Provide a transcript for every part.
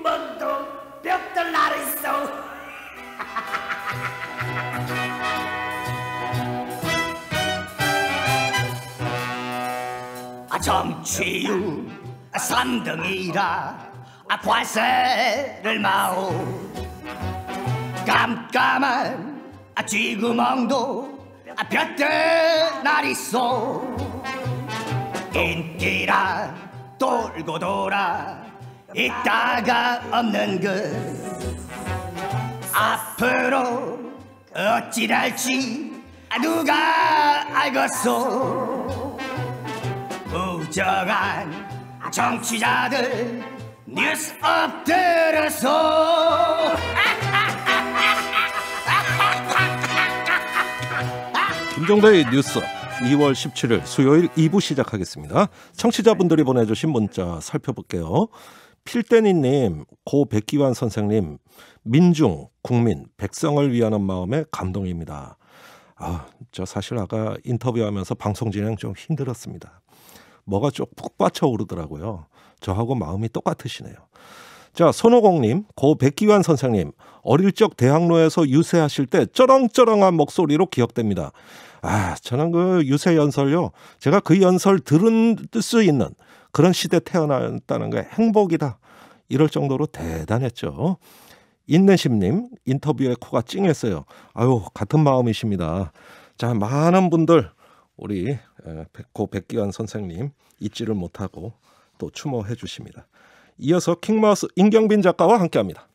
구멍도 벽돌 나르소. 정치유 3등이라 관세를 마오. 깜깜한 쥐구멍도 볕들 나리소. 인기란 돌고 돌아 있다가 없는 것. 앞으로 어찌 될지 누가 알겠소. 부정한 정치자들 뉴스 엎드려소. 김종대의 뉴스 2월 17일 수요일 2부 시작하겠습니다. 청취자분들이 보내주신 문자 살펴볼게요. 필대니님, 고 백기환 선생님, 민중, 국민, 백성을 위하는 마음에 감동입니다. 저 사실 아까 인터뷰하면서 방송 진행 좀 힘들었습니다. 뭐가 좀 푹 받쳐오르더라고요. 저하고 마음이 똑같으시네요. 자, 손오공님, 고 백기환 선생님, 어릴 적 대학로에서 유세하실 때 쩌렁쩌렁한 목소리로 기억됩니다. 저는 그 유세 연설요, 제가 그 연설 들을 수 있는 그런 시대에 태어났다는 게 행복이다, 이럴 정도로 대단했죠. 인내심님, 인터뷰에 코가 찡했어요. 같은 마음이십니다. 자, 많은 분들 우리 고 백기환 선생님 잊지를 못하고 또 추모해 주십니다. 이어서 킹마우스 임경빈 작가와 함께합니다.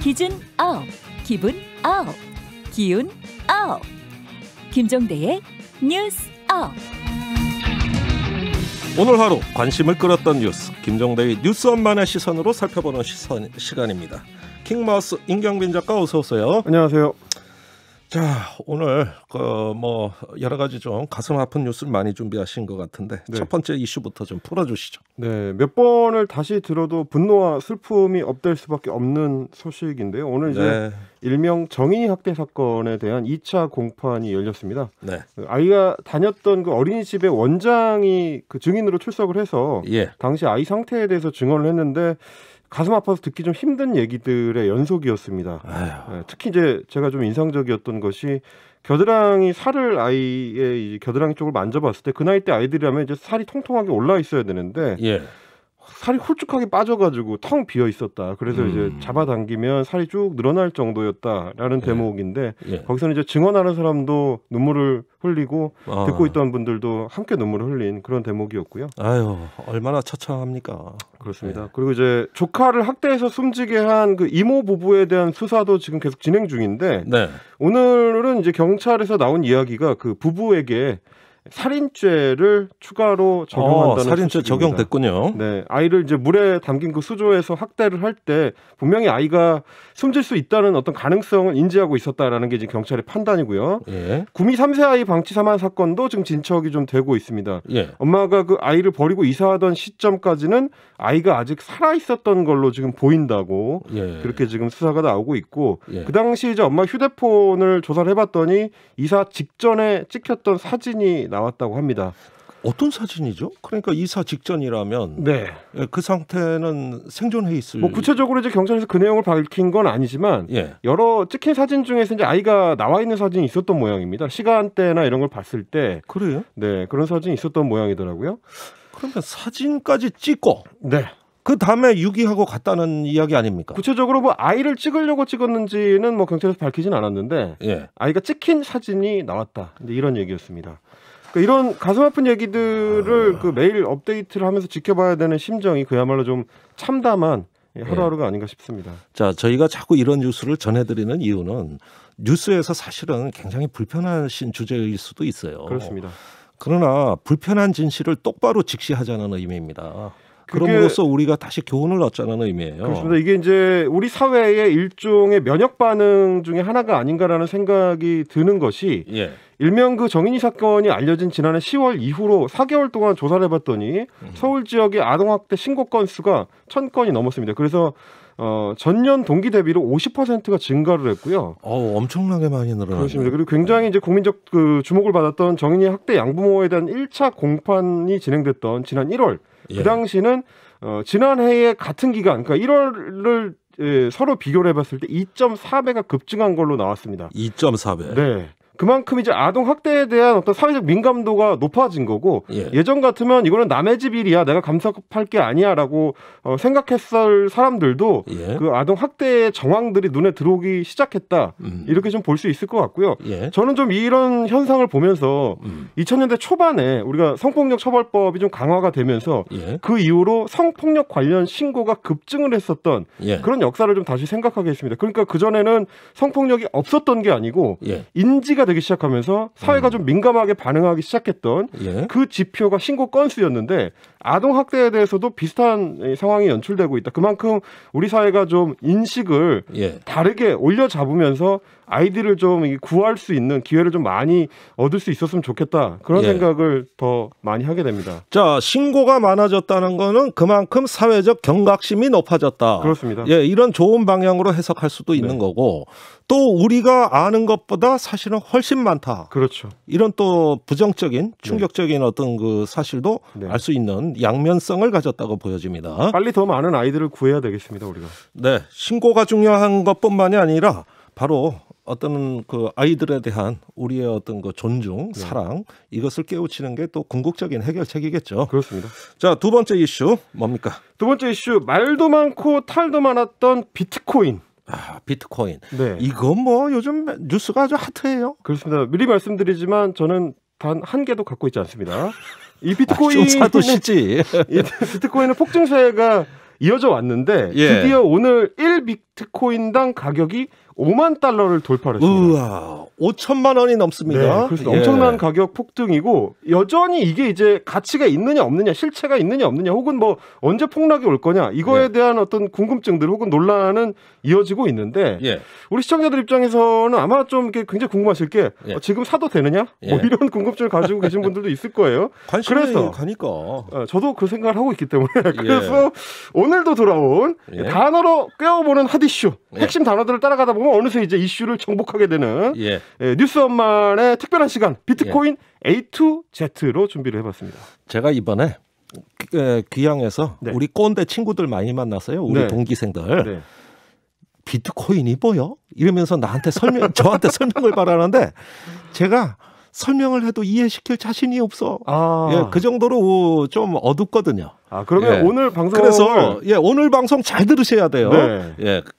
기준 아웃, 기분 아웃, 기운 아웃. 김종대의 뉴스 아웃. 오늘 하루 관심을 끌었던 뉴스, 김종대의 뉴스 엄만의 시선으로 살펴보는 시간입니다. 킹마우스 임경빈 작가 어서 오세요. 안녕하세요. 자, 오늘 여러 가지 좀 가슴 아픈 뉴스를 많이 준비하신 것 같은데 첫 번째 이슈부터 좀 풀어주시죠. 네, 몇 번을 다시 들어도 분노와 슬픔이 업될 수밖에 없는 소식인데요. 오늘 이제 일명 정인이 학대 사건에 대한 2차 공판이 열렸습니다. 네. 아이가 다녔던 그 어린이집의 원장이 그 증인으로 출석을 해서 당시 아이 상태에 대해서 증언을 했는데 가슴 아파서 듣기 좀 힘든 얘기들의 연속이었습니다. 특히 이제 제가 좀 인상적이었던 것이 겨드랑이 살을 아이의 이제 겨드랑이 쪽을 만져봤을 때 그 나이 때 아이들이라면 이제 살이 통통하게 올라 있어야 되는데 살이 홀쭉하게 빠져가지고 텅 비어 있었다. 그래서 이제 잡아당기면 살이 쭉 늘어날 정도였다라는 대목인데 거기서는 이제 증언하는 사람도 눈물을 흘리고 듣고 있던 분들도 함께 눈물을 흘린 그런 대목이었고요. 얼마나 처참합니까? 그렇습니다. 그리고 이제 조카를 학대해서 숨지게 한 그 이모 부부에 대한 수사도 지금 계속 진행 중인데 오늘은 이제 경찰에서 나온 이야기가 그 부부에게 살인죄를 추가로 적용한다는 살인죄 소식입니다. 적용됐군요. 네, 아이를 이제 물에 담긴 그 수조에서 학대를 할 때 분명히 아이가 숨질 수 있다는 어떤 가능성을 인지하고 있었다라는 게 이제 경찰의 판단이고요. 구미 3세 아이 방치 사망 사건도 지금 진척이 좀 되고 있습니다. 엄마가 그 아이를 버리고 이사하던 시점까지는 아이가 아직 살아 있었던 걸로 지금 보인다고 그렇게 지금 수사가 나오고 있고 그 당시 이제 엄마 휴대폰을 조사를 해봤더니 이사 직전에 찍혔던 사진이 나왔다고 합니다. 어떤 사진이죠? 그러니까 이사 직전이라면 그 상태는 생존해 있을. 구체적으로 이제 경찰에서 그 내용을 밝힌 건 아니지만 여러 찍힌 사진 중에서 이제 아이가 나와 있는 사진이 있었던 모양입니다. 시간대나 이런 걸 봤을 때. 그래요? 네, 그런 사진이 있었던 모양이더라고요. 그러면 사진까지 찍고 그 다음에 유기하고 갔다는 이야기 아닙니까? 구체적으로 뭐 아이를 찍으려고 찍었는지는 뭐 경찰에서 밝히진 않았는데 아이가 찍힌 사진이 나왔다. 이런 얘기였습니다. 그러니까 이런 가슴 아픈 얘기들을 그 매일 업데이트를 하면서 지켜봐야 되는 심정이 그야말로 좀 참담한 하루하루가 아닌가 싶습니다. 자, 저희가 자꾸 이런 뉴스를 전해드리는 이유는 뉴스에서 사실은 굉장히 불편하신 주제일 수도 있어요. 그렇습니다. 그러나 불편한 진실을 똑바로 직시하자는 의미입니다. 그럼으로써 우리가 다시 교훈을 얻자는 의미예요. 그렇습니다. 이게 이제 우리 사회의 일종의 면역 반응 중에 하나가 아닌가라는 생각이 드는 것이 일명 그 정인이 사건이 알려진 지난해 10월 이후로 4개월 동안 조사를 해봤더니 서울 지역의 아동학대 신고 건수가 1,000건이 넘었습니다. 그래서 전년 동기 대비로 50%가 증가를 했고요. 엄청나게 많이 늘어났네요. 그렇습니다. 그리고 굉장히 이제 국민적 주목을 받았던 정인이 학대 양부모에 대한 1차 공판이 진행됐던 지난 1월. 그 당시는 지난해의 같은 기간, 그러니까 1월을 서로 비교를 해봤을 때 2.4배가 급증한 걸로 나왔습니다. 2.4배. 네. 그만큼 이제 아동 학대에 대한 어떤 사회적 민감도가 높아진 거고 예전 같으면 이거는 남의 집 일이야 내가 감사할 게 아니야라고 생각했을 사람들도 그 아동 학대의 정황들이 눈에 들어오기 시작했다 이렇게 좀 볼 수 있을 것 같고요. 저는 좀 이런 현상을 보면서 2000년대 초반에 우리가 성폭력 처벌법이 좀 강화가 되면서 그 이후로 성폭력 관련 신고가 급증을 했었던 그런 역사를 좀 다시 생각하게 했습니다. 그러니까 그전에는 성폭력이 없었던 게 아니고 인지가 되기 시작하면서 사회가 좀 민감하게 반응하기 시작했던 그 지표가 신고 건수였는데 아동 학대에 대해서도 비슷한 상황이 연출되고 있다. 그만큼 우리 사회가 좀 인식을 다르게 올려 잡으면서 아이들을 좀 구할 수 있는 기회를 좀 많이 얻을 수 있었으면 좋겠다. 그런 생각을 더 많이 하게 됩니다. 자, 신고가 많아졌다는 거는 그만큼 사회적 경각심이 높아졌다. 그렇습니다. 이런 좋은 방향으로 해석할 수도 있는 거고 또 우리가 아는 것보다 사실은 훨씬 많다. 그렇죠. 이런 또 부정적인 충격적인 어떤 그 사실도 알 수 있는 양면성을 가졌다고 보여집니다. 빨리 더 많은 아이들을 구해야 되겠습니다, 우리가. 네, 신고가 중요한 것뿐만이 아니라 바로 어떤 그 아이들에 대한 우리의 어떤 그 존중, 사랑 이것을 깨우치는 게 또 궁극적인 해결책이겠죠. 그렇습니다. 자, 두 번째 이슈 뭡니까? 두 번째 이슈 말도 많고 탈도 많았던 비트코인. 비트코인. 이거 뭐 요즘 뉴스가 아주 핫해요. 그렇습니다. 미리 말씀드리지만 저는 단 한 개도 갖고 있지 않습니다. 이 비트코인 좀 사도 쉽지. 이 비트코인은 폭증세가 이어져 왔는데 드디어 오늘 1비트코인당 가격이 5만 달러를 돌파했습니다. 우와, 5천만 원이 넘습니다. 네, 그래서 엄청난 가격 폭등이고 여전히 이게 이제 가치가 있느냐 없느냐, 실체가 있느냐 없느냐, 혹은 뭐 언제 폭락이 올 거냐 이거에 대한 어떤 궁금증들 혹은 논란은 이어지고 있는데 우리 시청자들 입장에서는 아마 좀 이렇게 굉장히 궁금하실 게 지금 사도 되느냐? 뭐 이런 궁금증을 가지고 계신 분들도 있을 거예요. 관심이 가니까. 저도 그 생각을 하고 있기 때문에 그래서 오늘도 돌아온 단어로 꿰어보는 핫이슈 핵심 단어들을 따라가다 보면 어느새 이제 이슈를 정복하게 되는 뉴스 엄만의 특별한 시간 비트코인 A to Z로 준비를 해봤습니다. 제가 이번에 귀향에서 우리 꼰대 친구들 많이 만났어요. 우리 동기생들. 비트코인이 뭐요? 이러면서 저한테 설명을 바라는데 제가 설명을 해도 이해시킬 자신이 없어. 그 정도로 좀 어둡거든요. 그러면 오늘 방송 그래서 오늘 방송 잘 들으셔야 돼요.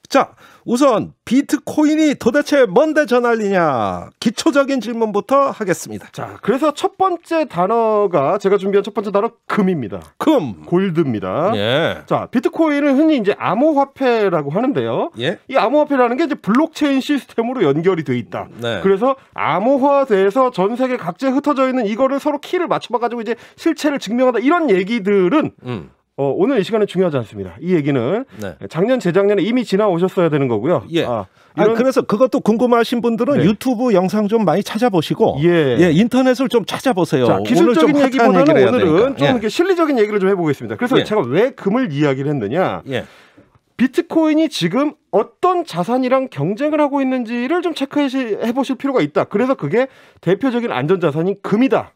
자, 우선 비트코인이 도대체 뭔데 전할리냐? 기초적인 질문부터 하겠습니다. 자, 그래서 첫 번째 단어가 제가 준비한 첫 번째 단어 금입니다. 골드입니다. 자, 비트코인은 흔히 이제 암호화폐라고 하는데요. 이 암호화폐라는 게 이제 블록체인 시스템으로 연결이 돼 있다. 그래서 암호화돼서 전 세계 각지에 흩어져 있는 이거를 서로 키를 맞춰봐가지고 이제 실체를 증명하다 이런 얘기들은 오늘 이 시간에 중요하지 않습니다. 이 얘기는 작년, 재작년에 이미 지나오셨어야 되는 거고요. 그래서 그것도 궁금하신 분들은 유튜브 영상 좀 많이 찾아보시고 인터넷을 좀 찾아보세요. 자, 기술적인 오늘 좀 얘기보다는 오늘은 좀 이렇게 실리적인 얘기를 좀 해보겠습니다. 그래서 제가 왜 금을 이야기를 했느냐. 비트코인이 지금 어떤 자산이랑 경쟁을 하고 있는지를 좀 체크해 보실 필요가 있다. 그래서 그게 대표적인 안전자산인 금이다.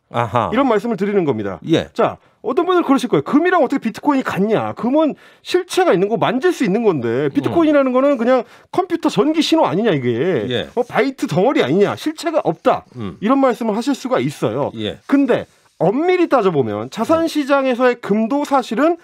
이런 말씀을 드리는 겁니다. 자, 어떤 분들 그러실 거예요. 금이랑 어떻게 비트코인이 같냐. 금은 실체가 있는 거 만질 수 있는 건데 비트코인이라는 거는 그냥 컴퓨터 전기 신호 아니냐 이게. 바이트 덩어리 아니냐. 실체가 없다. 이런 말씀을 하실 수가 있어요. 근데 엄밀히 따져보면 자산시장에서의 금도 사실은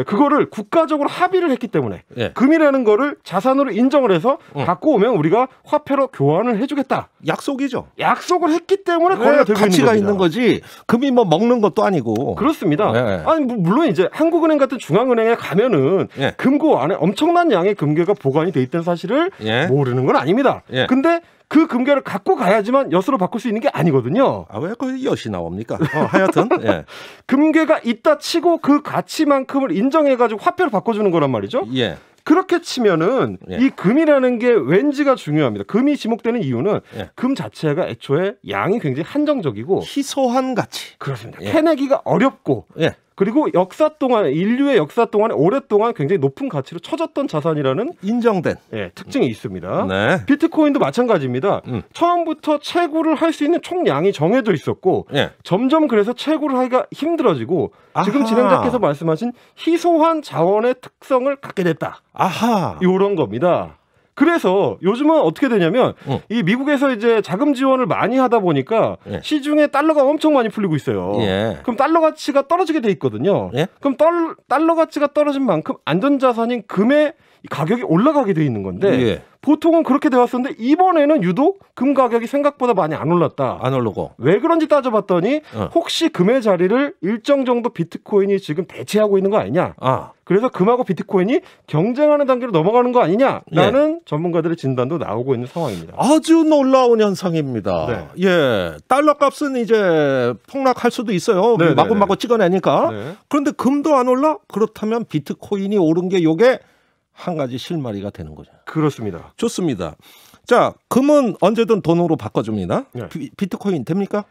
그거를 국가적으로 합의를 했기 때문에 금이라는 거를 자산으로 인정을 해서 갖고 오면 우리가 화폐로 교환을 해주겠다. 약속이죠. 약속을 했기 때문에 거래가 되고 가치가 있는 있는 거지. 금이 뭐 먹는 것도 아니고. 그렇습니다. 아니 물론 이제 한국은행 같은 중앙은행에 가면은 금고 안에 엄청난 양의 금괴가 보관이 돼 있다는 사실을 모르는 건 아닙니다. 근데 그 금괴를 갖고 가야지만 엿으로 바꿀 수 있는 게 아니거든요. 왜 그 엿이 나옵니까? 하여튼 금괴가 있다 치고 그 가치만큼을 인정해가지고 화폐로 바꿔주는 거란 말이죠. 그렇게 치면은 이 금이라는 게 왠지가 중요합니다. 금이 지목되는 이유는 금 자체가 애초에 양이 굉장히 한정적이고 희소한 가치. 그렇습니다. 캐내기가 어렵고 그리고 역사 동안 인류의 역사 동안에 오랫동안 굉장히 높은 가치로 쳐졌던 자산이라는 인정된 특징이 있습니다. 네. 비트코인도 마찬가지입니다. 처음부터 채굴을 할 수 있는 총량이 정해져 있었고 점점 그래서 채굴을 하기가 힘들어지고 지금 진행자께서 말씀하신 희소한 자원의 특성을 갖게 됐다. 이런 겁니다. 그래서 요즘은 어떻게 되냐면 이 미국에서 이제 자금 지원을 많이 하다 보니까 시중에 달러가 엄청 많이 풀리고 있어요. 그럼 달러 가치가 떨어지게 돼 있거든요. 그럼 달러 가치가 떨어진 만큼 안전자산인 금의 가격이 올라가게 돼 있는 건데 보통은 그렇게 돼 왔었는데 이번에는 유독 금 가격이 생각보다 많이 안 올랐다. 안 오르고. 왜 그런지 따져봤더니 혹시 금의 자리를 일정 정도 비트코인이 지금 대체하고 있는 거 아니냐. 그래서 금하고 비트코인이 경쟁하는 단계로 넘어가는 거 아니냐라는 전문가들의 진단도 나오고 있는 상황입니다. 아주 놀라운 현상입니다. 달러 값은 이제 폭락할 수도 있어요. 마구마구 찍어내니까. 그런데 금도 안 올라? 그렇다면 비트코인이 오른 게 요게 한 가지 실마리가 되는 거죠. 그렇습니다. 좋습니다. 자, 금은 언제든 돈으로 바꿔줍니다. 비트코인 됩니까?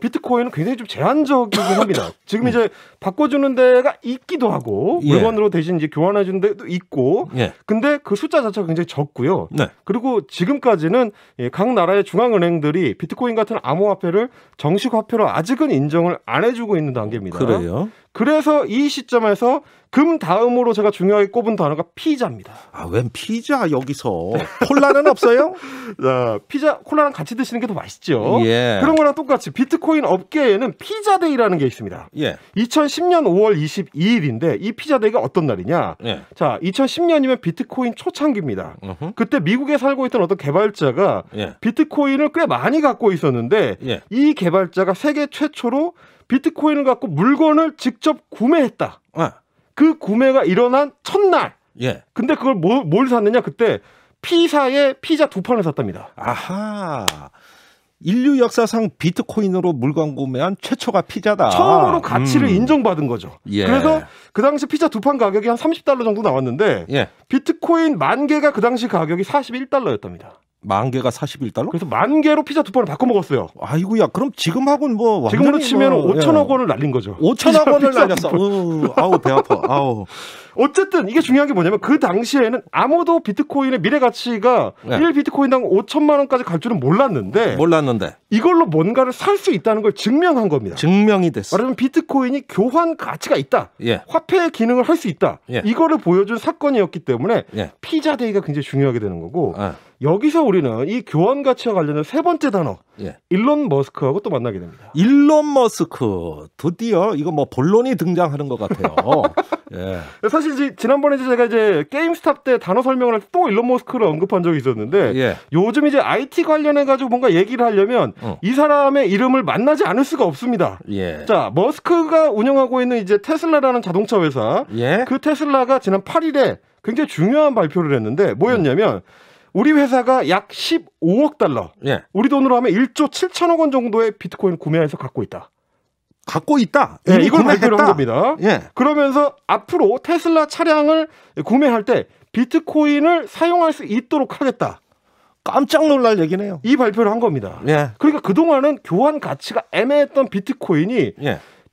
비트코인은 굉장히 좀 제한적이긴 합니다. 지금 이제 바꿔주는 데가 있기도 하고 물건으로 대신 이제 교환해주는 데도 있고 근데 그 숫자 자체가 굉장히 적고요. 그리고 지금까지는 각 나라의 중앙은행들이 비트코인 같은 암호화폐를 정식 화폐로 아직은 인정을 안 해주고 있는 단계입니다. 그래요? 그래서 이 시점에서 금 다음으로 제가 중요하게 꼽은 단어가 피자입니다. 웬 피자 여기서. 콜라는 없어요? 피자, 콜라랑 같이 드시는 게 더 맛있죠. 그런 거랑 똑같이 비트코인 업계에는 피자데이라는 게 있습니다. 2010년 5월 22일인데 이 피자데이가 어떤 날이냐. 자, 2010년이면 비트코인 초창기입니다. 그때 미국에 살고 있던 어떤 개발자가 비트코인을 꽤 많이 갖고 있었는데 이 개발자가 세계 최초로 비트코인을 갖고 물건을 직접 구매했다. 그 구매가 일어난 첫날. 근데 그걸 뭘 샀느냐? 그때 피사에 피자 2판을 샀답니다. 인류 역사상 비트코인으로 물건 구매한 최초가 피자다. 처음으로 가치를 인정받은 거죠. 그래서 그 당시 피자 2판 가격이 한 $30 정도 나왔는데 비트코인 10,000개가 그 당시 가격이 $41였답니다. 10,000개가 $41? 그래서 10,000개로 피자 2판을 바꿔 먹었어요. 아이고야, 그럼 지금하고는 뭐 지금으로 치면 5천억 원을 날린 거죠. 5천억 원을 날렸어. 아우 배 아파. 어쨌든 이게 중요한 게 뭐냐면 그 당시에는 아무도 비트코인의 미래 가치가 1비트코인당 5천만 원까지 갈 줄은 몰랐는데 이걸로 뭔가를 살 수 있다는 걸 증명한 겁니다. 증명이 됐어. 말하자면 비트코인이 교환 가치가 있다. 화폐의 기능을 할 수 있다. 이거를 보여준 사건이었기 때문에 피자데이가 굉장히 중요하게 되는 거고 여기서 우리는 이 교환 가치와 관련된 세 번째 단어 일론 머스크하고 또 만나게 됩니다. 일론 머스크 드디어 이거 뭐 본론이 등장하는 것 같아요. 사실 지난번에 제가 이제 게임스탑 때 단어 설명을 할 때 또 일론 머스크를 언급한 적이 있었는데 요즘 이제 IT 관련해 가지고 뭔가 얘기를 하려면 이 사람의 이름을 만나지 않을 수가 없습니다. 자, 머스크가 운영하고 있는 이제 테슬라라는 자동차 회사 그 테슬라가 지난 8일에 굉장히 중요한 발표를 했는데 뭐였냐면 우리 회사가 약 15억 달러, 우리 돈으로 하면 1조 7천억 원 정도의 비트코인 구매해서 갖고 있다. 이걸 발표를 한 겁니다. 그러면서 앞으로 테슬라 차량을 구매할 때 비트코인을 사용할 수 있도록 하겠다. 깜짝 놀랄 얘기네요. 이 발표를 한 겁니다. 그러니까 그동안은 교환 가치가 애매했던 비트코인이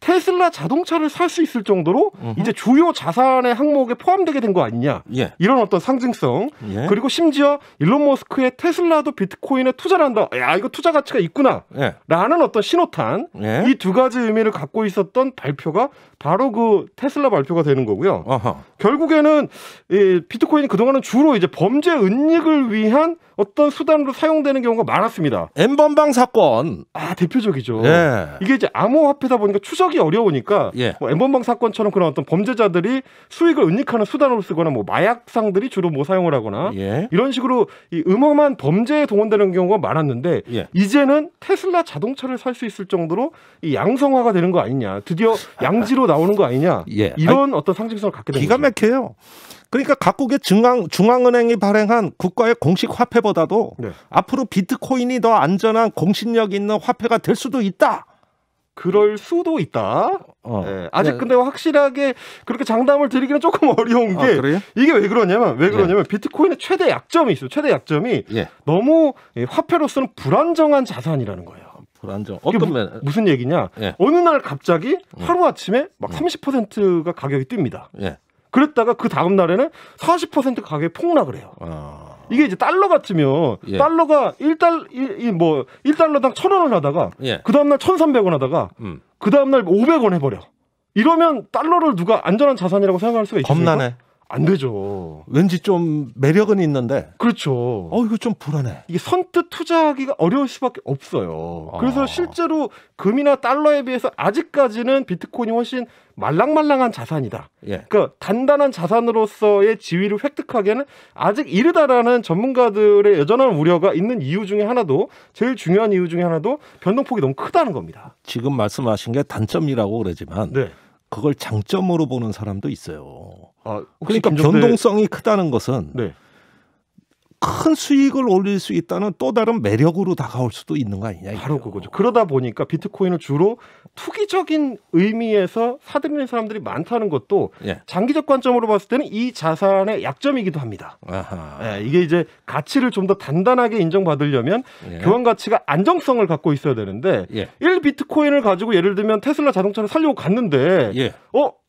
테슬라 자동차를 살 수 있을 정도로 이제 주요 자산의 항목에 포함되게 된 거 아니냐. 이런 어떤 상징성. 그리고 심지어 일론 머스크의 테슬라도 비트코인에 투자를 한다. 야, 이거 투자 가치가 있구나. 라는 어떤 신호탄. 이 두 가지 의미를 갖고 있었던 발표가 바로 그 테슬라 발표가 되는 거고요. 결국에는 이 비트코인이 그동안은 주로 이제 범죄 은닉을 위한 어떤 수단으로 사용되는 경우가 많았습니다. N번방 사건. 대표적이죠. 이게 이제 암호화폐다 보니까 추적이 어려우니까 뭐 N번방 사건처럼 그런 어떤 범죄자들이 수익을 은닉하는 수단으로 쓰거나 뭐 마약상들이 주로 뭐 사용을 하거나 이런 식으로 이 음험한 범죄에 동원되는 경우가 많았는데 이제는 테슬라 자동차를 살 수 있을 정도로 이 양성화가 되는 거 아니냐. 드디어 양지로 나오는 거 아니냐. 이런 어떤 상징성을 갖게 되는 기가 막혀요. 그러니까 각국의 중앙은행이 발행한 국가의 공식 화폐보다도 앞으로 비트코인이 더 안전한 공신력 있는 화폐가 될 수도 있다. 그럴 수도 있다. 아직 근데 확실하게 그렇게 장담을 드리기는 조금 어려운 게 이게 왜 그러냐면 비트코인의 최대 약점이 있어요. 최대 약점이 너무 화폐로서는 불안정한 자산이라는 거예요. 불안정. 어떤 면 무슨 얘기냐? 예. 어느 날 갑자기 하루 아침에 막 30%가 가격이 뜹니다. 예. 그랬다가 그 다음 날에는 40% 가격이 폭락을 해요. 이게 이제 달러 같으면 예. 달러가 1달러당 1,000원을 하다가 예. 그 다음 날 1,300원 하다가 그 다음 날 500원 해버려. 이러면 달러를 누가 안전한 자산이라고 생각할 수가 있습니까? 겁나네. 안 되죠. 왠지 좀 매력은 있는데. 그렇죠. 이거 좀 불안해. 이게 선뜻 투자하기가 어려울 수밖에 없어요. 그래서 실제로 금이나 달러에 비해서 아직까지는 비트코인이 훨씬 말랑말랑한 자산이다. 예. 그러니까 단단한 자산으로서의 지위를 획득하기에는 아직 이르다라는 전문가들의 여전한 우려가 있는 이유 중에 하나도, 제일 중요한 이유 중에 하나도 변동폭이 너무 크다는 겁니다. 지금 말씀하신 게 단점이라고 그러지만 네. 그걸 장점으로 보는 사람도 있어요. 혹시 그러니까 변동성이 크다는 것은 네. 큰 수익을 올릴 수 있다는 또 다른 매력으로 다가올 수도 있는 거 아니냐. 바로 그거죠. 그러다 보니까 비트코인을 주로 투기적인 의미에서 사들이는 사람들이 많다는 것도 예. 장기적 관점으로 봤을 때는 이 자산의 약점이기도 합니다. 예, 이게 이제 가치를 좀 더 단단하게 인정받으려면 예. 교환 가치가 안정성을 갖고 있어야 되는데 예. 1비트코인을 가지고 예를 들면 테슬라 자동차를 살려고 갔는데 예.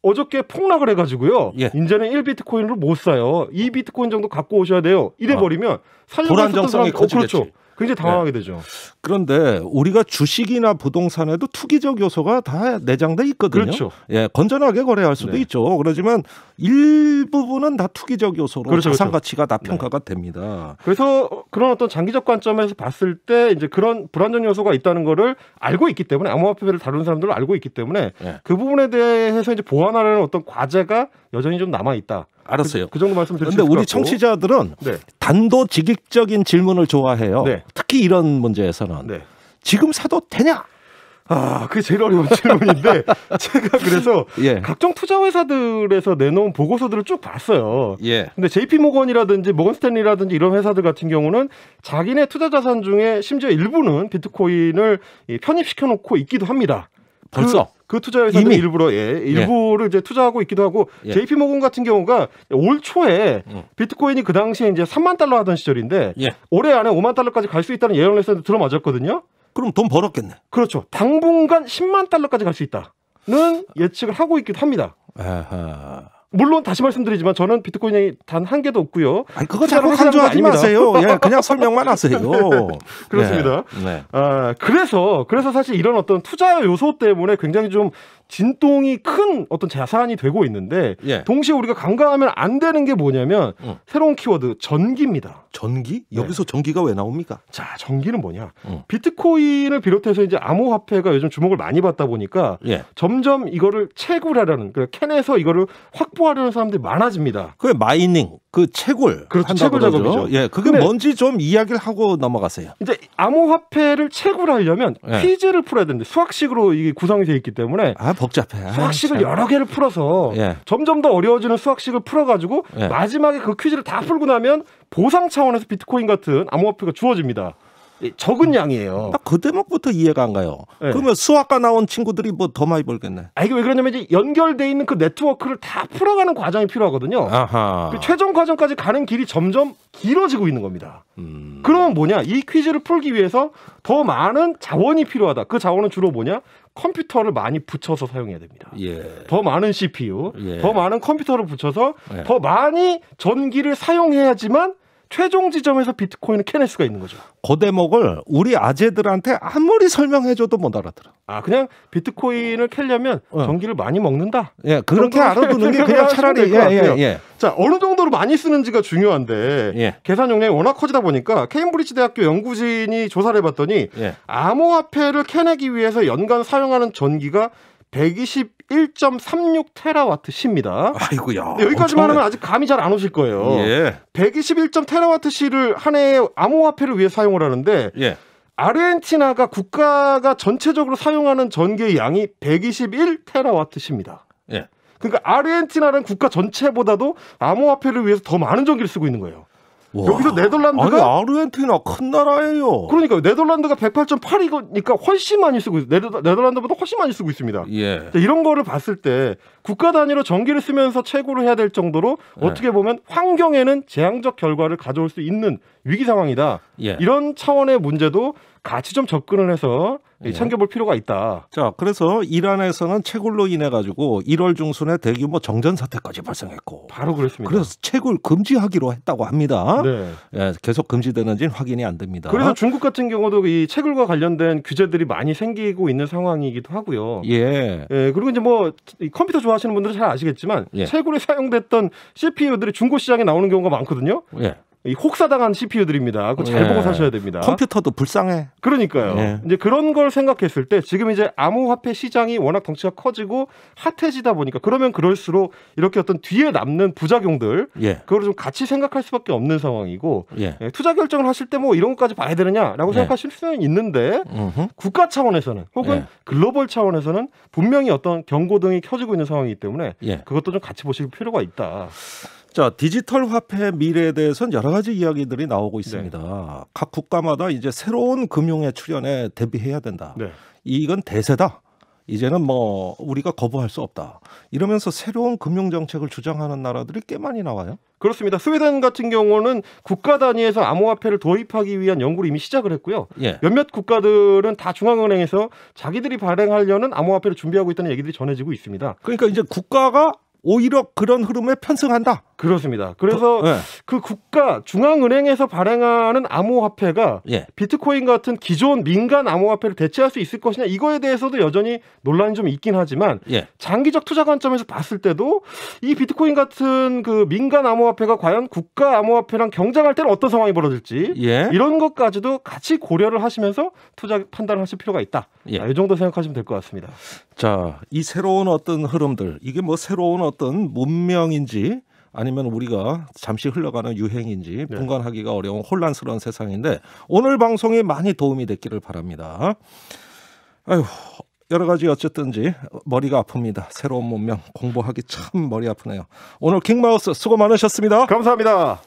어저께 폭락을 해가지고요. 예. 이제는 1비트코인으로 못 사요. 2비트코인 정도 갖고 오셔야 돼요. 이래 버리면 살려고 불안정성이 커지겠지. 그렇죠. 굉장히 당황하게 되죠. 그런데 우리가 주식이나 부동산에도 투기적 요소가 다 내장돼 있거든요. 그렇죠. 예, 건전하게 거래할 수도 네. 있죠. 그렇지만 일부분은 다 투기적 요소로 그렇죠, 자산 그렇죠. 가치가 다 평가가 됩니다. 그래서 그런 어떤 장기적 관점에서 봤을 때 이제 그런 불안정 요소가 있다는 거를 알고 있기 때문에, 암호화폐를 다루는 사람들은 알고 있기 때문에 예. 그 부분에 대해서 이제 보완하려는 어떤 과제가 여전히 좀 남아 있다. 알았어요. 그 정도 말씀드릴 수 그런데 있을 것 우리 같고. 청취자들은 네. 단도직입적인 질문을 좋아해요. 네. 특히 이런 문제에서는 네. 지금 사도 되냐? 그게 제일 어려운 질문인데 제가 그래서 예. 각종 투자 회사들에서 내놓은 보고서들을 쭉 봤어요. 예. 근데 JP 모건이라든지 모건 스탠리라든지 이런 회사들 같은 경우는 자기네 투자 자산 중에 심지어 일부는 비트코인을 편입시켜 놓고 있기도 합니다. 벌써 그 투자 회사들이 이미? 일부러 일부를 이제 투자하고 있기도 하고 예. JP 모건 같은 경우가 올 초에 비트코인이 그 당시에 이제 3만 달러 하던 시절인데 예. 올해 안에 5만 달러까지 갈 수 있다는 예언을 했었는데 들어맞았거든요. 그럼 돈 벌었겠네. 그렇죠. 당분간 10만 달러까지 갈 수 있다는 예측을 하고 있기도 합니다. 아하. 물론 다시 말씀드리지만 저는 비트코인이 단 한 개도 없고요. 아니, 그거 자꾸 강조하지 마세요. 예, 그냥 설명만 하세요. 그렇습니다. 네. 그래서 사실 이런 어떤 투자 요소 때문에 굉장히 좀 진동이 큰 어떤 자산이 되고 있는데 예. 동시에 우리가 간과하면 안 되는 게 뭐냐면 새로운 키워드 전기입니다. 전기? 여기서 전기가 왜 나옵니까? 자, 전기는 뭐냐? 비트코인을 비롯해서 이제 암호화폐가 요즘 주목을 많이 받다 보니까 예. 점점 이거를 채굴하려는, 그러니까 캔에서 이거를 확보하려는 사람들이 많아집니다. 그 마이닝, 그 채굴, 그렇죠. 한다고 채굴 그러죠. 작업이죠. 예, 그게 근데 뭔지 좀 이야기를 하고 넘어가세요. 이제 암호화폐를 채굴하려면 예. 퀴즈를 풀어야 되는데 수학식으로 이게 구성이 되어 있기 때문에 복잡해. 수학식을 참. 여러 개를 풀어서 예. 점점 더 어려워지는 수학식을 풀어가지고 예. 마지막에 그 퀴즈를 다 풀고 나면 보상 차원에서 비트코인 같은 암호화폐가 주어집니다. 적은 양이에요. 나 그 대목부터 이해가 안 가요. 예. 그러면 수학과 나온 친구들이 뭐 더 많이 벌겠네. 이게 왜 그러냐면 이제 연결돼 있는 그 네트워크를 다 풀어가는 과정이 필요하거든요. 아하. 그 최종 과정까지 가는 길이 점점 길어지고 있는 겁니다. 그러면 뭐냐? 이 퀴즈를 풀기 위해서 더 많은 자원이 필요하다. 그 자원은 주로 뭐냐? 컴퓨터를 많이 붙여서 사용해야 됩니다. 예. 더 많은 CPU, 예. 더 많은 컴퓨터를 붙여서 예. 더 많이 전기를 사용해야지만 최종 지점에서 비트코인을 캐낼 수가 있는 거죠. 그 대목을 우리 아재들한테 아무리 설명해줘도 못 알아들어. 그냥 비트코인을 캐려면 전기를 많이 먹는다. 예, 그렇게 알아두는 게 그냥 차라리 예. 자, 어느 정도로 많이 쓰는지가 중요한데 예. 계산 용량이 워낙 커지다 보니까 케임브리지 대학교 연구진이 조사를 해봤더니 예. 암호화폐를 캐내기 위해서 연간 사용하는 전기가 121.36 테라와트 시입니다. 아이고야. 여기까지만 하면 아직 감이 잘 안 오실 거예요. 예. 121 테라와트 시를 한 해에 암호화폐를 위해 사용을 하는데 예. 아르헨티나가 국가가 전체적으로 사용하는 전기의 양이 121 테라와트 시입니다. 예. 그러니까 아르헨티나는 국가 전체보다도 암호화폐를 위해서 더 많은 전기를 쓰고 있는 거예요. 와. 여기서 네덜란드가 아니, 아르헨티나 큰 나라예요. 그러니까 네덜란드가 108.8이니까 훨씬 많이 쓰고 있어요. 네덜란드보다 훨씬 많이 쓰고 있습니다. 예. 자, 이런 거를 봤을 때 국가 단위로 전기를 쓰면서 채굴을 해야 될 정도로 어떻게 보면 환경에는 재앙적 결과를 가져올 수 있는 위기 상황이다. 예. 이런 차원의 문제도 같이 좀 접근을 해서 챙겨볼 필요가 있다. 자, 그래서 이란에서는 채굴로 인해 가지고 1월 중순에 대규모 정전 사태까지 발생했고, 바로 그랬습니다. 그래서 채굴 금지하기로 했다고 합니다. 네. 예, 계속 금지되는지는 확인이 안 됩니다. 그래서 중국 같은 경우도 이 채굴과 관련된 규제들이 많이 생기고 있는 상황이기도 하고요. 예. 예, 그리고 이제 뭐 이 컴퓨터 좋아하시는 분들은 잘 아시겠지만 예. 채굴에 사용됐던 CPU들이 중고 시장에 나오는 경우가 많거든요. 예. 이 혹사당한 CPU들입니다. 그거 잘 보고 사셔야 됩니다. 컴퓨터도 불쌍해. 그러니까요. 예. 이제 그런 걸 생각했을 때 지금 이제 암호화폐 시장이 워낙 덩치가 커지고 핫해지다 보니까 그러면 그럴수록 이렇게 어떤 뒤에 남는 부작용들 예. 그걸 좀 같이 생각할 수밖에 없는 상황이고 예. 예, 투자 결정을 하실 때 뭐 이런 것까지 봐야 되느냐라고 예. 생각하실 수는 있는데 국가 차원에서는 혹은 예. 글로벌 차원에서는 분명히 어떤 경고등이 켜지고 있는 상황이기 때문에 예. 그것도 좀 같이 보실 필요가 있다. 자, 디지털 화폐 미래에 대해서는 여러 가지 이야기들이 나오고 있습니다. 네. 각 국가마다 이제 새로운 금융의 출현에 대비해야 된다. 네. 이건 대세다. 이제는 뭐 우리가 거부할 수 없다. 이러면서 새로운 금융 정책을 주장하는 나라들이 꽤 많이 나와요. 그렇습니다. 스웨덴 같은 경우는 국가 단위에서 암호화폐를 도입하기 위한 연구를 이미 시작을 했고요. 예. 몇몇 국가들은 다 중앙은행에서 자기들이 발행하려는 암호화폐를 준비하고 있다는 얘기들이 전해지고 있습니다. 그러니까 이제 국가가 오히려 그런 흐름에 편승한다. 그렇습니다. 그래서 네. 그 국가 중앙은행에서 발행하는 암호화폐가 예. 비트코인 같은 기존 민간 암호화폐를 대체할 수 있을 것이냐 이거에 대해서도 여전히 논란이 좀 있긴 하지만 예. 장기적 투자 관점에서 봤을 때도 이 비트코인 같은 그 민간 암호화폐가 과연 국가 암호화폐랑 경쟁할 때는 어떤 상황이 벌어질지 예. 이런 것까지도 같이 고려를 하시면서 투자 판단을 하실 필요가 있다. 예. 이 정도 생각하시면 될 것 같습니다. 자, 이 새로운 어떤 흐름들, 이게 뭐 새로운 어떤 문명인지 아니면 우리가 잠시 흘러가는 유행인지 분간하기가 어려운 혼란스러운 세상인데 오늘 방송이 많이 도움이 됐기를 바랍니다. 아유, 여러 가지 어쨌든지 머리가 아픕니다. 새로운 문명 공부하기 참 머리 아프네요. 오늘 킹마우스 수고 많으셨습니다. 감사합니다.